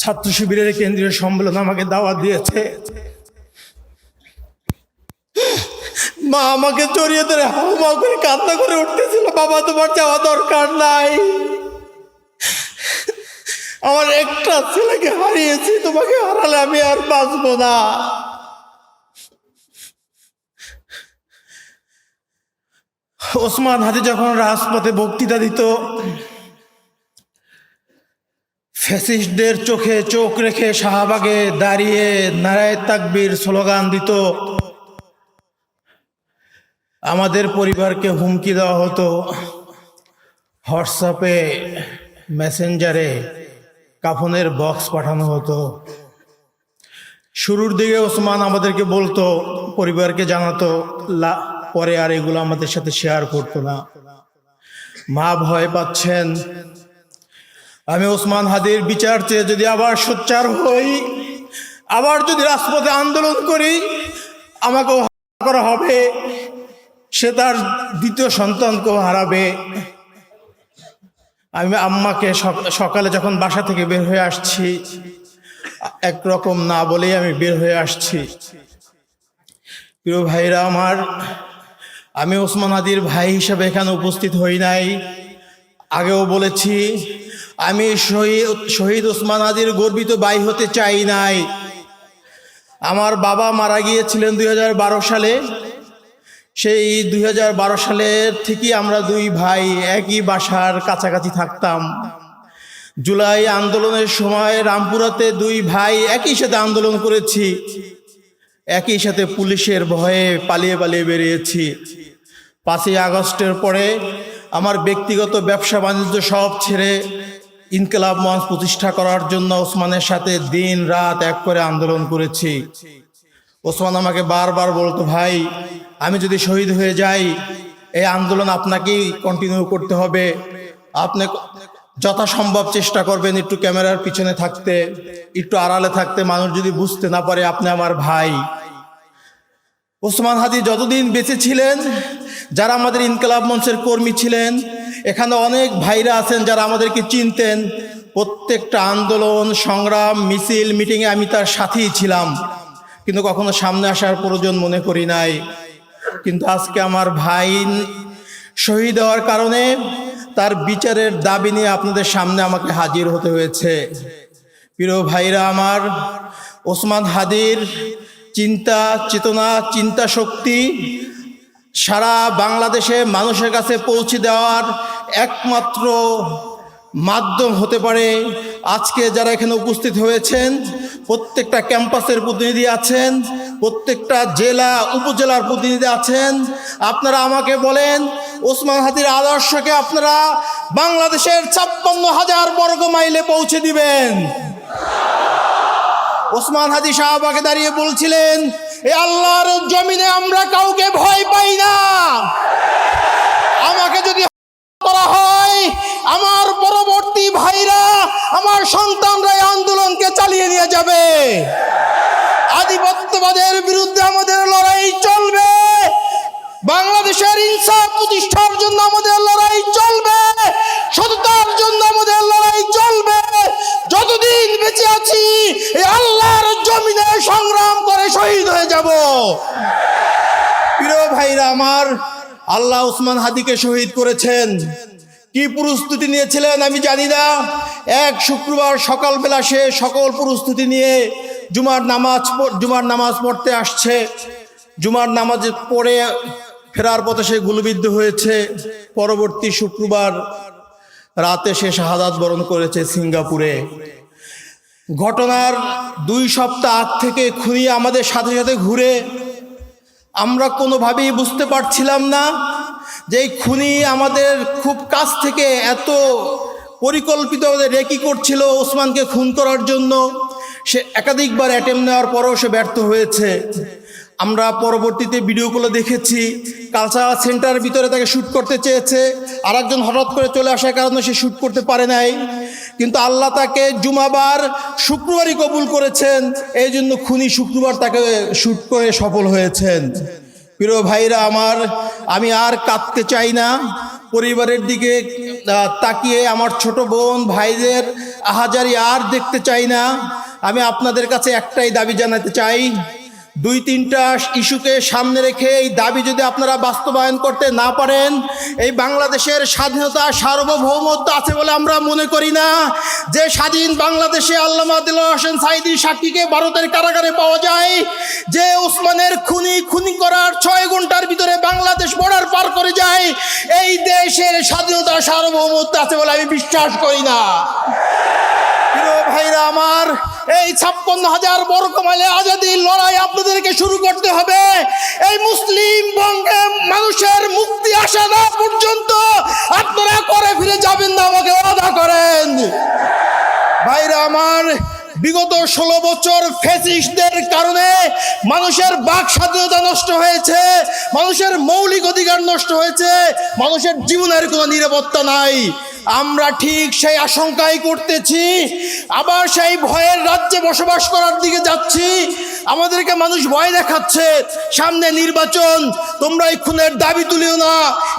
ছাত্র শিবিরের কেন্দ্রীয় সম্মেলন আমাকে দাওয়াত দিয়েছে। মা আমাকে জড়িয়ে ধরে হাউমা করে কান্না করে উঠতেছিল, বাবা তোমার যাওয়া দরকার নাই, আমার একটা ছেলেকে হারিয়েছি, তোমাকে হারালে আমি আর বাঁচবো না। ওসমান হাদি যখন রাজপথে বক্তৃতা দিত, ফ্যাসিস্টদের চোখে চোখ রেখে শাহবাগে দাঁড়িয়ে নারায়ে তাকবীর স্লোগান দিত। আমাদের পরিবারকে হুমকি দেওয়া হতো, হোয়াটসঅ্যাপে মেসেঞ্জারে কাফনের বক্স পাঠানো হতো। শুরুর দিকে ওসমান আমাদেরকে বলতো, পরিবারকে জানাতো, পরে আর এগুলো আমাদের সাথে শেয়ার করতো না। মা ভয় পাচ্ছেন, আমি ওসমান হাদির বিচার চেয়ে যদি আবার সোচ্চার হই, আবার যদি রাজপথে আন্দোলন করি, আমাকেও হত্যা করা হবে, সে তার দ্বিতীয় সন্তানকেও হারাবে। আমি আম্মাকে সকালে যখন বাসা থেকে বের হয়ে আসছি, একরকম না বলেই আমি বের হয়ে আসছি। প্রিয় ভাইরা আমার, আমি ওসমান হাদির ভাই হিসেবে এখানে উপস্থিত হই নাই। আগেও বলেছি, আমি শহীদ ওসমান হাদির গর্বিত ভাই হতে চাই নাই। আমার বাবা মারা গিয়েছিলেন 2012 সালে। সেই 2012 সালের থেকে আমরা দুই ভাই একই বাসার কাছাকাছি থাকতাম। জুলাই আন্দোলনের সময় রামপুরাতে দুই ভাই একই সাথে আন্দোলন করেছি, একই সাথে পুলিশের ভয়ে পালিয়ে পালিয়ে বেরিয়েছি। 5ই আগস্টের পরে আমার ব্যক্তিগত ব্যবসা বাণিজ্য সব ছেড়ে ইনকিলাব মঞ্চ প্রতিষ্ঠা করার জন্য ওসমানের সাথে দিন রাত এক করে আন্দোলন করেছি। ওসমান আমাকে বারবার বলতো, ভাই আমি যদি শহীদ হয়ে যাই, এই আন্দোলন আপনাকেই কন্টিনিউ করতে হবে, আপনি যথাসম্ভব চেষ্টা করবেন একটু ক্যামেরার পিছনে থাকতে, একটু আড়ালে থাকতে, মানুষ যদি বুঝতে না পারে আপনি আমার ভাই। ওসমান হাদি যতদিন বেঁচে ছিলেন, যারা আমাদের ইনকিলাব মঞ্চের কর্মী ছিলেন, এখানে অনেক ভাইরা আছেন যারা আমাদেরকে চিনতেন, প্রত্যেকটা আন্দোলন সংগ্রাম মিছিল মিটিংয়ে আমি তার সাথেই ছিলাম, কিন্তু কখনো সামনে আসার প্রয়োজন মনে করি নাই। কিন্তু আজকে আমার ভাই শহীদ হওয়ার কারণে তার বিচারের দাবি নিয়ে আপনাদের সামনে আমাকে হাজির হতে হয়েছে। প্রিয় ভাইরা আমার, ওসমান হাদির চিন্তা চেতনা, চিন্তা শক্তি সারা বাংলাদেশে মানুষের কাছে পৌঁছে দেওয়ার একমাত্র মাধ্যম হতে পারে আজকে যারা এখানে উপস্থিত হয়েছেন। প্রত্যেকটা ক্যাম্পাসের প্রতিনিধি আছেন, প্রত্যেকটা জেলা উপজেলার প্রতিনিধি আছেন। আপনারা আমাকে বলেন, ওসমান হাদির আদর্শকে আপনারা বাংলাদেশের 56,000 বর্গ মাইলে পৌঁছে দিবেন। ওসমান হাদি শাহবাগে দাঁড়িয়ে বলছিলেন, এই আল্লাহর জমিনে আমরা কাউকে ভয় পাই না, আমাকে যদি করা হয় আমার পরবর্তী ভাইরা, আমার সন্তানরা এই আন্দোলনকে চালিয়ে নিয়ে যাবে। আধিপত্যবাদের বিরুদ্ধে আমাদের লড়াই চলবে, বাংলাদেশের ইনসাফ প্রতিষ্ঠার জন্য আমাদের লড়াই চলবে, সততার জন্য আমাদের লড়াই চলবে। যতদিন বেঁচে আছি এই আল্লাহর জমিনে সংগ্রাম করে শহীদ হয়ে যাব। প্রিয় ভাইরা আমার, আল্লাহ ওসমান হাদিকে শহীদ করেছেন। কি প্রস্তুতি নিয়েছিলেন আমি জানি না। এক শুক্রবার সকালবেলা সে সকল প্রস্তুতি নিয়ে জুমার নামাজ পড়তে আসছে। জুমার নামাজ পড়ে ফেরার পথে সে গুলিবিদ্ধ হয়েছে। পরবর্তী শুক্রবার রাতে সে শাহাদাত বরণ করেছে সিঙ্গাপুরে। ঘটনার 2 সপ্তাহ আগ থেকে খুনি আমাদের সাথে সাথে ঘুরে, আমরা কোনোভাবেই বুঝতে পারছিলাম না যে এই খুনি আমাদের খুব কাছ থেকে এত পরিকল্পিত রেকি করছিল ওসমানকে খুন করার জন্য। সে একাধিকবার অ্যাটেম্প নেওয়ার পরেও সে ব্যর্থ হয়েছে। আমরা পরবর্তীতে ভিডিওগুলো দেখেছি, কালচারাল সেন্টারের ভিতরে তাকে শ্যুট করতে চেয়েছে, আর একজন হঠাৎ করে চলে আসার কারণে সে শ্যুট করতে পারে নাই। কিন্তু আল্লাহ তাকে জুমাবার শুক্রবারই কবুল করেছেন, এই জন্য খুনি শুক্রবার তাকে শ্যুট করে সফল হয়েছেন। প্রিয় ভাইরা আমার, আমি আর কাঁদতে চাই না। পরিবারের দিকে তাকিয়ে আমার ছোট বোন ভাইদের আহাজারি আর দেখতে চাই না। আমি আপনাদের কাছে একটাই দাবি জানাতে চাই, 2-3টা ইস্যুকে সামনে রেখে এই দাবি যদি আপনারা বাস্তবায়ন করতে না পারেন, এই বাংলাদেশের স্বাধীনতা সার্বভৌমত্ব আছে বলে আমরা মনে করি না। যে স্বাধীন বাংলাদেশে আল্লামা দেলোয়ার হোসেন সাঈদীর সাক্ষীকে ভারতের কারাগারে পাওয়া যায়, যে ওসমানের খুনি করার 6 ঘন্টার ভিতরে বাংলাদেশ বর্ডার পার করে যায়, এই দেশের স্বাধীনতা সার্বভৌমত্ব আছে বলে আমি বিশ্বাস করি না। প্রিয় ভাইরা আমার, এই 56,000 বর্গ মাইলে আজাদির লড়াই আপনাদেরকে শুরু করতে হবে। এই মুসলিম বঙ্গে মানুষের মুক্তি আসা না পর্যন্ত আপনারা করে ফিরে যাবেন না, আমাকে ওয়াদা করেন। ভাইরা আমার, বিগত 16 বছর ফ্যাসিস্টদের কারণে মানুষের বাক স্বাধীনতা নষ্ট হয়েছে, মানুষের মৌলিক অধিকার নষ্ট হয়েছে, মানুষের জীবনের কোনো নিরাপত্তা নাই। আমরা ঠিক সেই আশঙ্কাই করতেছি, আবার সেই ভয়ের রাজ্যে বসবাস করার দিকে যাচ্ছি। আমাদেরকে মানুষ ভয় দেখাচ্ছে, সামনে নির্বাচন, তোমরা এই খুনের দাবি তুলিও না,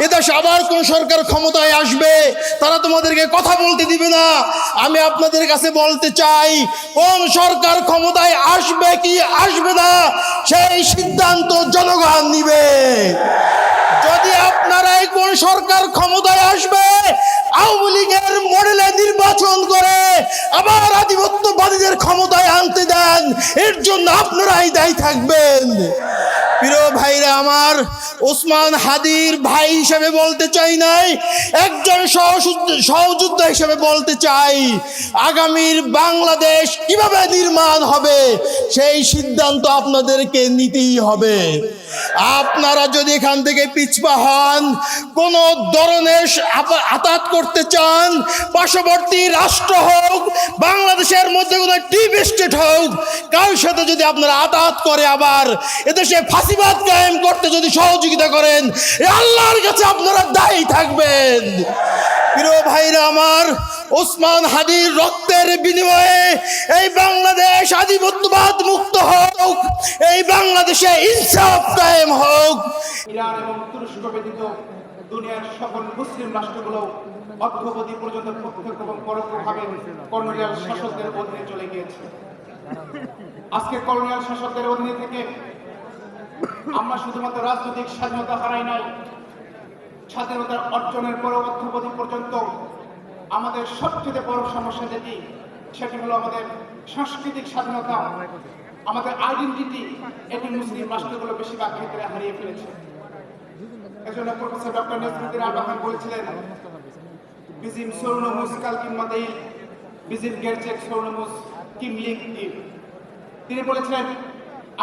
এদেশে আবার কোন সরকার ক্ষমতায় আসবে, তারা তোমাদেরকে কথা বলতে দিবে না। আমি আপনাদের কাছে বলতে চাই, কোন সরকার ক্ষমতায় আসবে কি আসবে না সেই সিদ্ধান্ত জনগণ নিবে। যদি আপনারাই কোন সরকার ক্ষমতায় আসবে, আওয়ামী লীগের মডেলে নির্বাচন করে আবার আধিপত্যবাদীদের ক্ষমতায় আনতে দেন, এর জন্য আপনারাই দায়ী থাকবেন। প্রিয় ভাইরা আমার, ওসমান হাদির ভাই হিসেবে বলতে চাই নাই, একজন সহযোদ্ধা হিসেবে বলতে চাই, আগামীর বাংলাদেশ কিভাবে নির্মাণ হবে সেই সিদ্ধান্ত আপনাদেরকে নিতেই হবে। আপনারা যদি এখান থেকে পিছপা হন, কোন ধরনের আঘাত করতে চান, পার্শ্ববর্তী রাষ্ট্র হোক, বাংলাদেশের মধ্যে কোনো ডিপ স্টেট হোক, কারোর সাথে যদি আপনারা আঘাত করে আবার এদেশে ফাঁসিবাদ কায়েম করতে যদি সহযোগিতা করেন, আল্লাহর কাছে আপনারা দায়ী থাকবেন। প্রিয় ভাইরা আমার, ওসমান হাদির রক্তের বিনিময়ে এই বাংলাদেশ আধিপত্যবাদ মুক্ত হোক, এই বাংলাদেশে ইনসাফ কায়েম হোক। ইরান এবং তুরস্ক ব্যতীত দুনিয়ার সকল মুসলিম রাষ্ট্রগুলো অদ্যাবধি পর্যন্ত প্রত্যক্ষ এবং পরোক্ষভাবে কলোনিয়াল শাসকদের অধীনে চলে গিয়েছে। আজকে কলোনিয়াল শাসকদের অধীনে থেকে আমরা শুধুমাত্র রাজনৈতিক স্বাধীনতা হারাই নাই, স্বাধীনতার অর্জনের পর অদ্যাবধি পর্যন্ত আমাদের সবচেয়ে বড় সমস্যা যেটি, সেটি হলো আমাদের সাংস্কৃতিক স্বাধীনতা, আমাদের আইডেন্টিটি, এটি মুসলিম রাষ্ট্রগুলো বেশিরভাগ ক্ষেত্রে হারিয়ে ফেলেছে। এজন্য প্রফেসর ডক্টর নেসরুদ্দিন আরবাকান বলেছিলেন, bizim sorunumuz kalkınma değil, bizim gerçek sorunumuz kimlik değil। তিনি বলেছিলেন,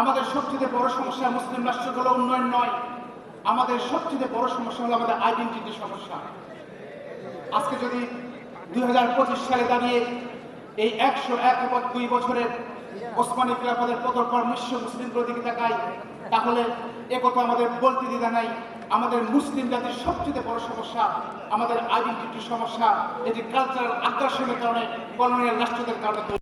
আমাদের সবচেয়ে বড় সমস্যা মুসলিম রাষ্ট্রগুলো উন্নয়ন নয়, আমাদের সবচেয়ে বড় সমস্যা হলো আমাদের আইডেন্টিটি সমস্যা। আজকে যদি 2025 সালে দাঁড়িয়ে এই 101 বছরের ওসমানী খিলাফতের পতন পর মুসলিমদের দিকে তাকাই, তাহলে একথা আমাদের বলতে দ্বিধা নাই, আমাদের মুসলিম জাতির সবচেয়ে বড় সমস্যা আমাদের আইডেন্টিটির সমস্যা, এটি কালচারাল আগ্রাসনের কারণে, কলোনিয়াল রাষ্ট্রদের কারণে।